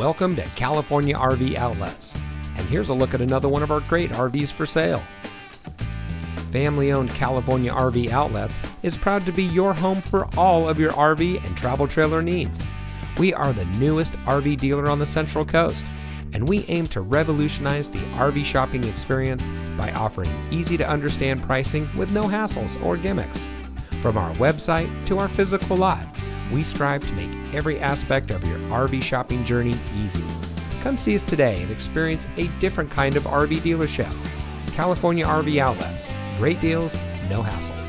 Welcome to California RV Outlets, and here's a look at another one of our great RVs for sale. Family-owned California RV Outlets is proud to be your home for all of your RV and travel trailer needs. We are the newest RV dealer on the Central Coast, and we aim to revolutionize the RV shopping experience by offering easy-to-understand pricing with no hassles or gimmicks. From our website to our physical lot, we strive to make every aspect of your RV shopping journey easy. Come see us today and experience a different kind of RV dealership. California RV Outlets. Great deals, no hassle.